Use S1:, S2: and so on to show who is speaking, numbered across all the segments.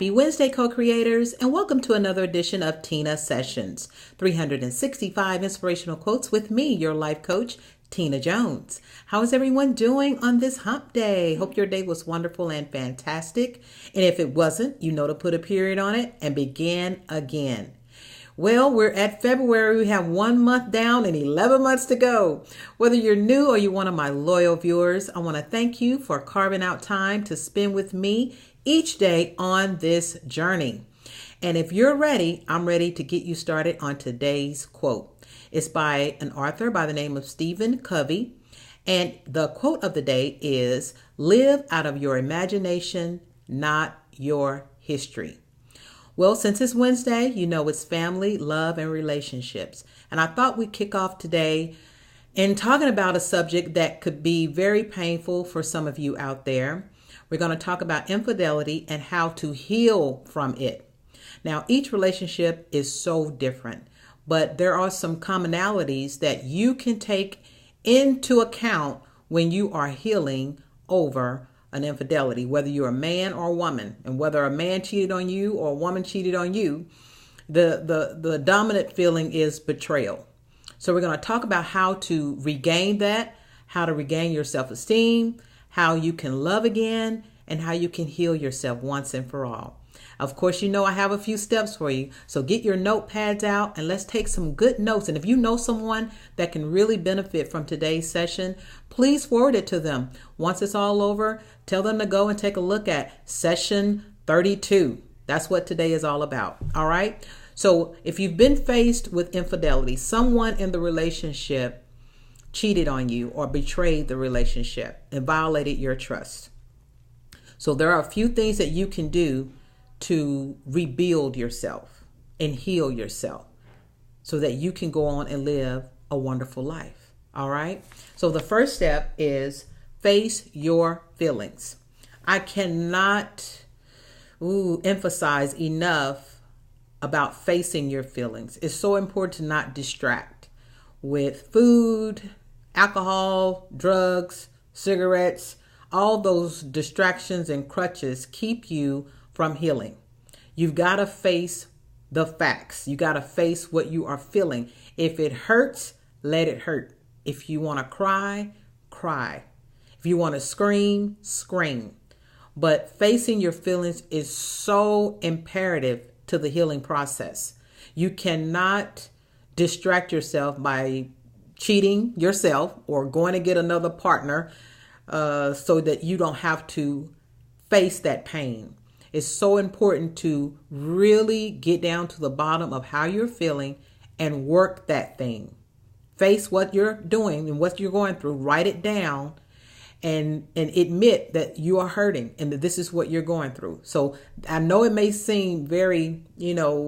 S1: Happy Wednesday, co-creators, and welcome to another edition of Teena Sessions, 365 inspirational quotes with me, your life coach, Teena Jones. How is everyone doing on this hump day? Hope your day was wonderful and fantastic. And if it wasn't, you know to put a period on it and begin again. Well, we're at February. We have 1 month down and 11 months to go. Whether you're new or you're one of my loyal viewers, I want to thank you for carving out time to spend with me each day on this journey. And if you're ready, I'm ready to get you started on today's quote. It's by an author by the name of Stephen Covey. And the quote of the day is, "Live out of your imagination, not your history." Well, since it's Wednesday, you know it's family, love, and relationships. And I thought we'd kick off today in talking about a subject that could be very painful for some of you out there. We're going to talk about infidelity and how to heal from it. Now, each relationship is so different, but there are some commonalities that you can take into account when you are healing over an infidelity, whether you're a man or a woman, and whether a man cheated on you or a woman cheated on you, the dominant feeling is betrayal. So we're going to talk about how to regain that, how to regain your self-esteem, how you can love again, and how you can heal yourself once and for all. Of course, you know I have a few steps for you, so get your notepads out and let's take some good notes. And if you know someone that can really benefit from today's session, please forward it to them. Once it's all over, tell them to go and take a look at session 32. That's what today is all about. All right. So if you've been faced with infidelity, someone in the relationship cheated on you or betrayed the relationship and violated your trust. So there are a few things that you can do to rebuild yourself and heal yourself so that you can go on and live a wonderful life. All right. So the first step is face your feelings. I cannot emphasize enough about facing your feelings. It's so important to not distract with food, alcohol, drugs, cigarettes. All those distractions and crutches keep you from healing. You've got to face the facts. You got to face what you are feeling. If it hurts, let it hurt. If you want to cry, cry. If you want to scream, scream. But facing your feelings is so imperative to the healing process. You cannot distract yourself by cheating yourself or going to get another partner so that you don't have to face that pain. It's so important to really get down to the bottom of how you're feeling and work that thing. Face what you're doing and what you're going through. Write it down and admit that you are hurting and that this is what you're going through. So I know it may seem very,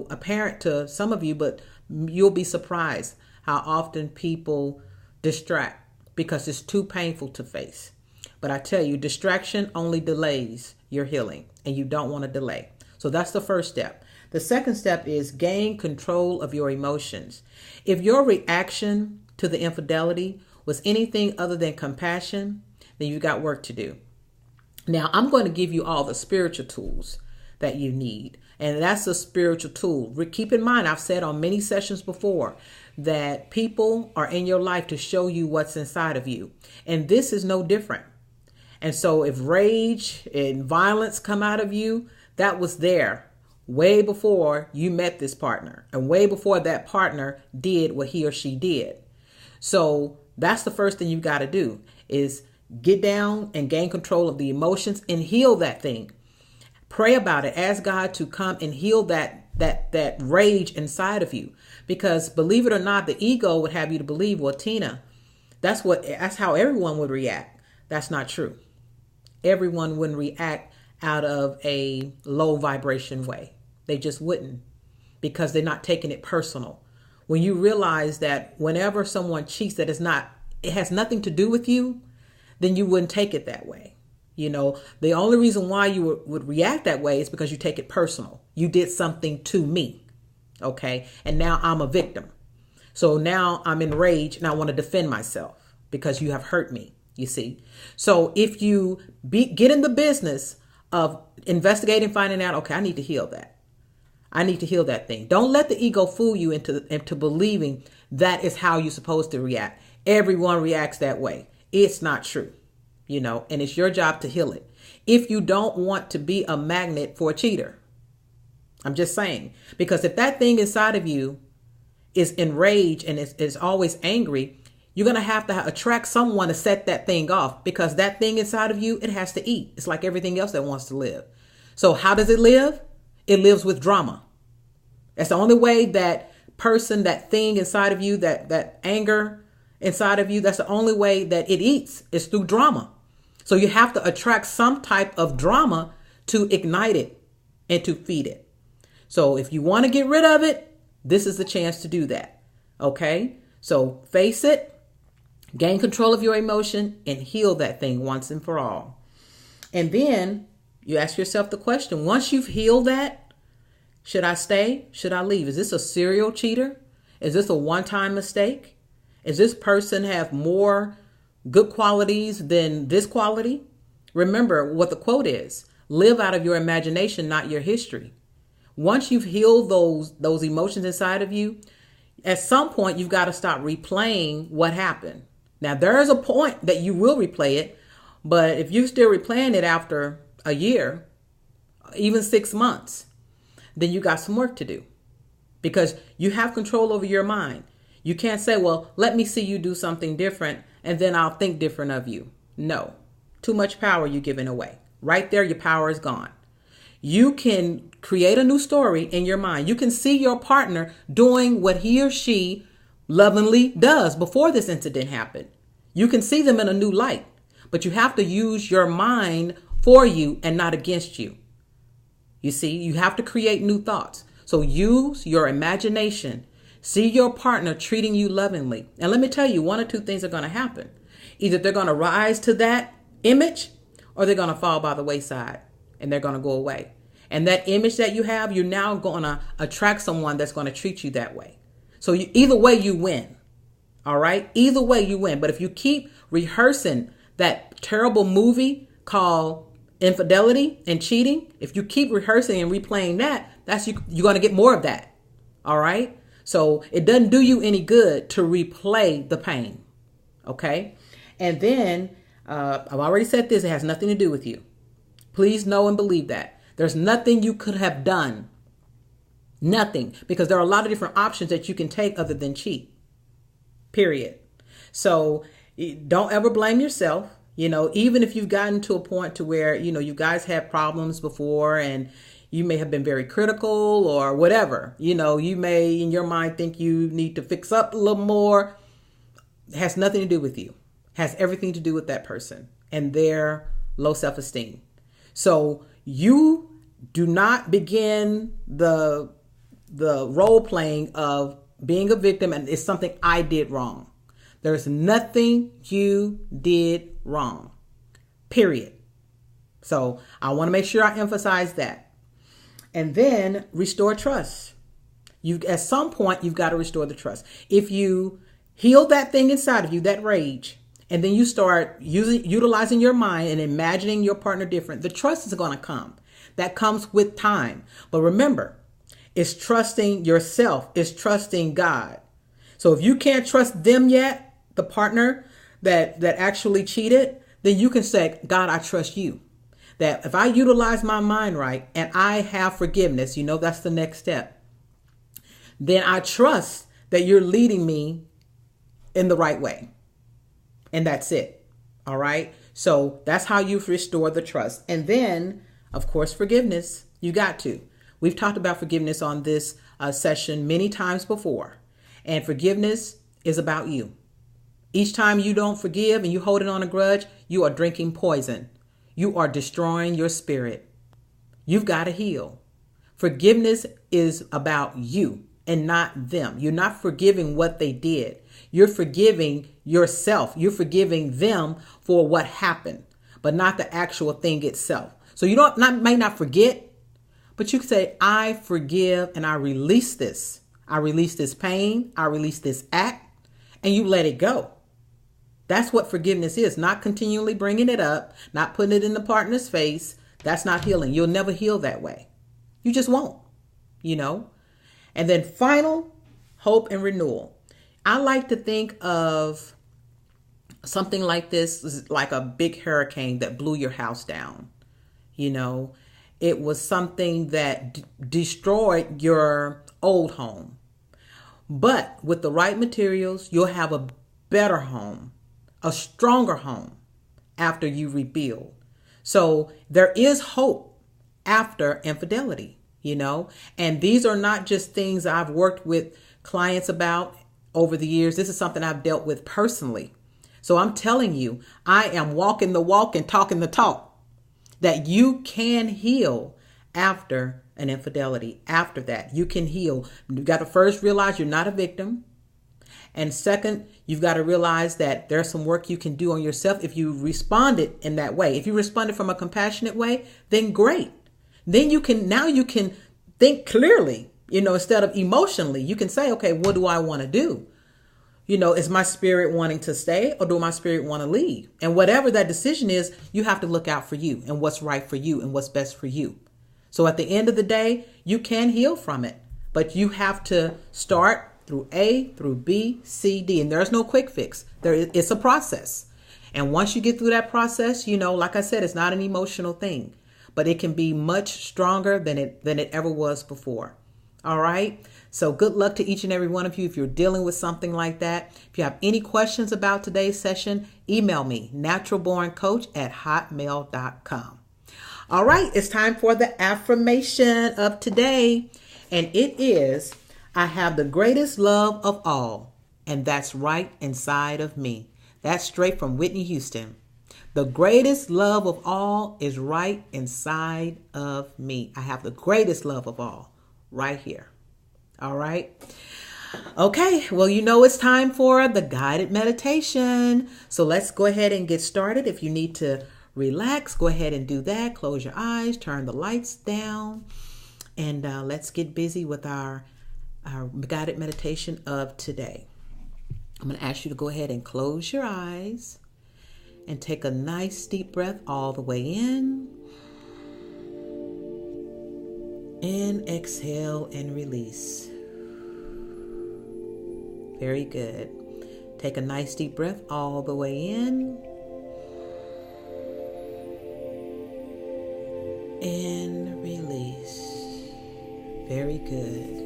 S1: apparent to some of you, but you'll be surprised how often people distract because it's too painful to face. But I tell you, distraction only delays your healing, and you don't want to delay. So that's the first step. The second step is gain control of your emotions. If your reaction to the infidelity was anything other than compassion, then you got work to do. Now, I'm going to give you all the spiritual tools that you need, and that's a spiritual tool. Keep in mind, I've said on many sessions before that people are in your life to show you what's inside of you, and this is no different. And so if rage and violence come out of you, that was there way before you met this partner and way before that partner did what he or she did. So that's the first thing you've got to do is get down and gain control of the emotions and heal that thing. Pray about it. Ask God to come and heal that rage inside of you. Because believe it or not, the ego would have you to believe, well, Teena, that's how everyone would react. That's not true. Everyone wouldn't react out of a low vibration way. They just wouldn't, because they're not taking it personal. When you realize that whenever someone cheats, it has nothing to do with you, then you wouldn't take it that way. The only reason why you would react that way is because you take it personal. You did something to me. Okay. And now I'm a victim. So now I'm enraged and I want to defend myself because you have hurt me. You see, so if you get in the business of investigating, finding out, okay, I need to heal that. I need to heal that thing. Don't let the ego fool you into believing that is how you're supposed to react. Everyone reacts that way. It's not true, and it's your job to heal it. If you don't want to be a magnet for a cheater, I'm just saying, because if that thing inside of you is enraged and is always angry, you're going to have to attract someone to set that thing off, because that thing inside of you, it has to eat. It's like everything else that wants to live. So how does it live? It lives with drama. That's the only way that person, that thing inside of you, that anger inside of you, that's the only way that it eats, is through drama. So you have to attract some type of drama to ignite it and to feed it. So if you want to get rid of it, this is the chance to do that. Okay? So face it, gain control of your emotion, and heal that thing once and for all. And then you ask yourself the question, once you've healed that, should I stay? Should I leave? Is this a serial cheater? Is this a one-time mistake? Is this person have more good qualities than this quality? Remember what the quote is: live out of your imagination, not your history. Once you've healed those emotions inside of you, at some point you've got to stop replaying what happened. Now, there is a point that you will replay it, but if you're still replaying it after a year, even 6 months, then you got some work to do, because you have control over your mind. You can't say, well, let me see you do something different and then I'll think different of you. No, too much power you're giving away. Right there, your power is gone. You can create a new story in your mind. You can see your partner doing what he or she lovingly does before this incident happened. You can see them in a new light, but you have to use your mind for you and not against you. You see, you have to create new thoughts. So use your imagination. See your partner treating you lovingly. And let me tell you, one or two things are going to happen. Either they're going to rise to that image, or they're going to fall by the wayside and they're going to go away. And that image that you have, you're now going to attract someone that's going to treat you that way. So either way you win. All right. Either way you win. But if you keep rehearsing that terrible movie called infidelity and cheating, if you keep rehearsing and replaying that, you're going to get more of that. All right. So it doesn't do you any good to replay the pain. Okay. And then I've already said this. It has nothing to do with you. Please know and believe that. There's nothing you could have done. Nothing. Because there are a lot of different options that you can take other than cheat. Period. So don't ever blame yourself. Even if you've gotten to a point to where, you guys had problems before and you may have been very critical or whatever, you may in your mind think you need to fix up a little more. It has nothing to do with you. It has everything to do with that person and their low self-esteem. So you do not begin the role playing of being a victim and it's something I did wrong. There's nothing you did wrong. Period. So I want to make sure I emphasize that. And then restore trust. At some point, you've got to restore the trust. If you heal that thing inside of you, that rage, and then you start utilizing your mind and imagining your partner different, the trust is going to come. That comes with time. But remember, it's trusting yourself. It's trusting God. So if you can't trust them yet, the partner that actually cheated, then you can say, God, I trust you. That if I utilize my mind right and I have forgiveness, that's the next step. Then I trust that you're leading me in the right way. And that's it. All right. So that's how you restore the trust. And then, of course, forgiveness. You got to. We've talked about forgiveness on this session many times before. And forgiveness is about you. Each time you don't forgive and you hold it on a grudge, you are drinking poison. You are destroying your spirit. You've got to heal. Forgiveness is about you and not them. You're not forgiving what they did. You're forgiving yourself. You're forgiving them for what happened, but not the actual thing itself. So you may not forget, but you can say, I forgive and I release this. I release this pain. I release this act, and you let it go. That's what forgiveness is. Not continually bringing it up, not putting it in the partner's face, That's not healing. You'll never heal that way. You just won't, you know? And then final, hope and renewal. I like to think of something like this, like a big hurricane that blew your house down. You know, it was something that destroyed your old home. But with the right materials, you'll have a better home, a stronger home after you rebuild. So there is hope after infidelity, you know, and these are not just things I've worked with clients about over the years. This is something I've dealt with personally. So I'm telling you, I am walking the walk and talking the talk, that you can heal after an infidelity. After that, you can heal. You've got to first realize you're not a victim. And second, you've got to realize that there's some work you can do on yourself if you responded in that way. If you responded from a compassionate way, then great. Then you can think clearly, you know, instead of emotionally. You can say, okay, what do I want to do? You know, is my spirit wanting to stay, or do my spirit want to leave? And whatever that decision is, you have to look out for you and what's right for you and what's best for you. So at the end of the day, you can heal from it, but you have to start through A, through B, C, D. And there's no quick fix. It's a process. And once you get through that process, you know, like I said, it's not an emotional thing, but it can be much stronger than it ever was before. All right. So good luck to each and every one of you if you're dealing with something like that. If you have any questions about today's session, email me, naturalborncoach@hotmail.com. All right. It's time for the affirmation of today. And it is, I have the greatest love of all, and that's right inside of me. That's straight from Whitney Houston. The greatest love of all is right inside of me. I have the greatest love of all right here. All right. Okay. Well, you know, it's time for the guided meditation. So let's go ahead and get started. If you need to relax, go ahead and do that. Close your eyes, turn the lights down, and let's get busy with our guided meditation of today. I'm going to ask you to go ahead and close your eyes and take a nice deep breath all the way in. And exhale and release. Very good. Take a nice deep breath all the way in. And release. Very good.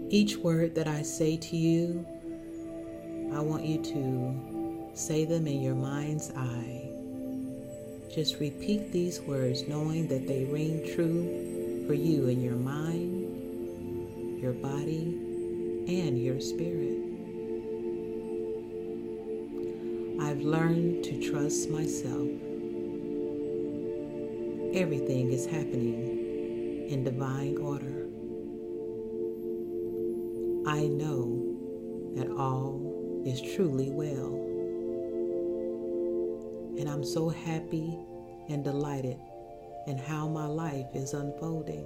S1: Each word that I say to you, I want you to say them in your mind's eye. Just repeat these words, knowing that they ring true for you in your mind, your body, and your spirit. I've learned to trust myself. Everything is happening in divine order. I know that all is truly well. And I'm so happy and delighted in how my life is unfolding.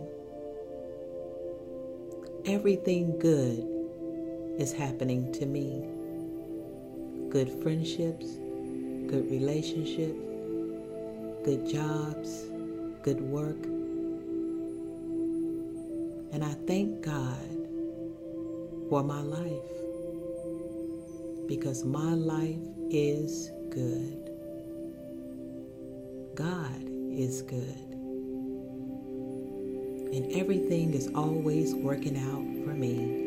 S1: Everything good is happening to me. Good friendships, good relationships, good jobs, good work. And I thank God for my life, because my life is good. God is good. And everything is always working out for me.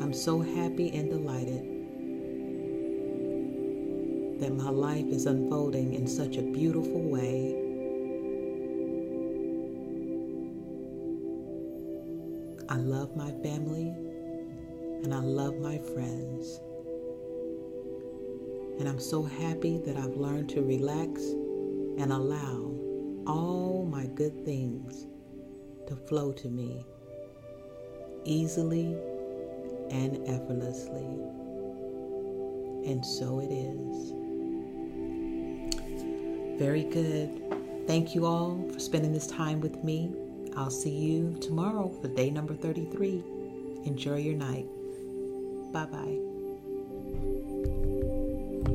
S1: I'm so happy and delighted that my life is unfolding in such a beautiful way. I love my family and I love my friends. And I'm so happy that I've learned to relax and allow all my good things to flow to me easily and effortlessly. And so it is. Very good. Thank you all for spending this time with me. I'll see you tomorrow for day number 33. Enjoy your night. Bye-bye.